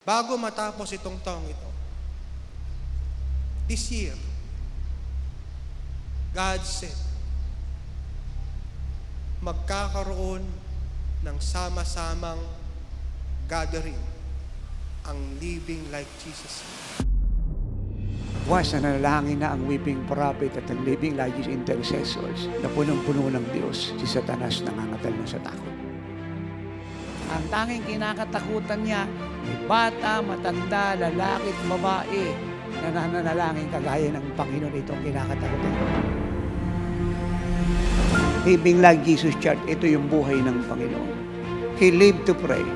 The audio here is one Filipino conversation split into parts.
Bago matapos itong taong ito, this year, God said, magkakaroon ng sama-samang gathering ang Living Like Jesus. Bukas na nanalangin na ang weeping prophet at ang living like his intercessors na punong-puno ng Diyos. Si Satanas nangangatal na sa takot. Ang tanging kinakatakutan niya, may bata, matanda, lalaki at babae na nananalangin kagaya ng Panginoon itong kinakatakutan. Living like Jesus Church, ito yung buhay ng Panginoon. He lived to pray.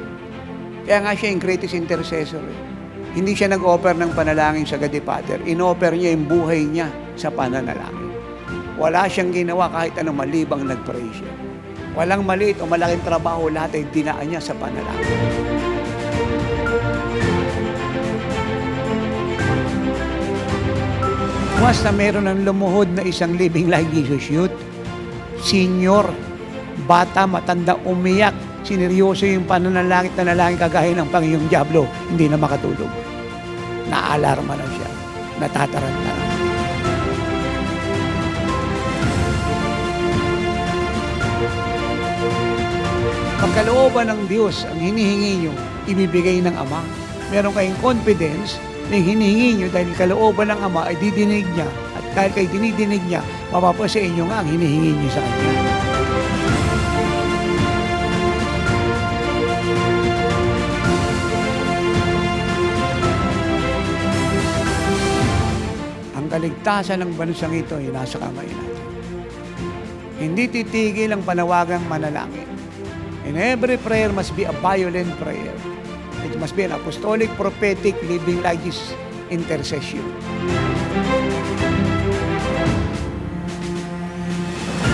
Kaya nga siya yung greatest intercessor. Hindi siya nag-offer ng panalangin sa God the Father. In-offer niya yung buhay niya sa pananalangin. Wala siyang ginawa kahit anong malibang nag-pray siya. Walang maliit o malaking trabaho, lahat ay dinaan niya sa panalangin. Once na meron ng lumuhod na isang Living Like Jesus Youth, senior, bata, matanda, umiyak, sineryoso yung pananalangin na nalangin kagaya ng Panginoong Diablo, hindi na makatulog. Naalarma na siya, natataranta na. Pagkalooban ng Diyos, ang hinihingi nyo, ibibigay ng Ama. Meron kayong confidence na hinihingi nyo dahil kalooban ng Ama ay didinig niya. At dahil kayo dinidinig niya, mapapasa inyo nga ang hinihingi nyo sa Kanya. Ang kaligtasan ng bansang ito ay nasa kamay natin. Hindi titigil ang panawagang manalangin. And every prayer must be a violent prayer. It must be an apostolic, prophetic, living like this intercession.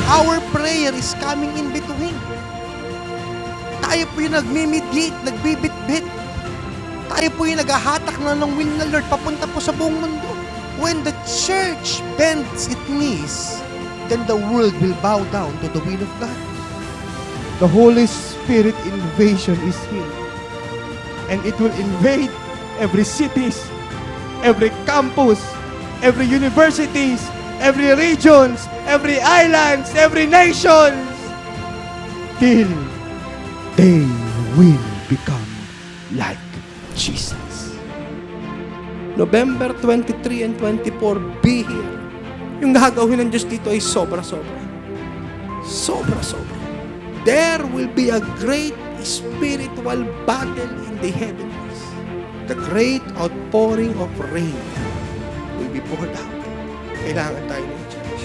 Our prayer is coming in between. Tayo po yung nagmi-mediate, nagbibit-bit. Tayo po yung naghahatak na ng will ng Lord papunta po sa buong mundo. When the church bends its knees, then the world will bow down to the will of God. The Holy Spirit invasion is here. And it will invade every cities, every campus, every universities, every regions, every islands, every nations, till they will become like Jesus. November 23 and 24, be here. Yung gagawin ng Diyos dito ay sobra-sobra. Sobra-sobra. There will be a great spiritual battle in the heavens. The great outpouring of rain will be poured out. Kailangan tayo ng church.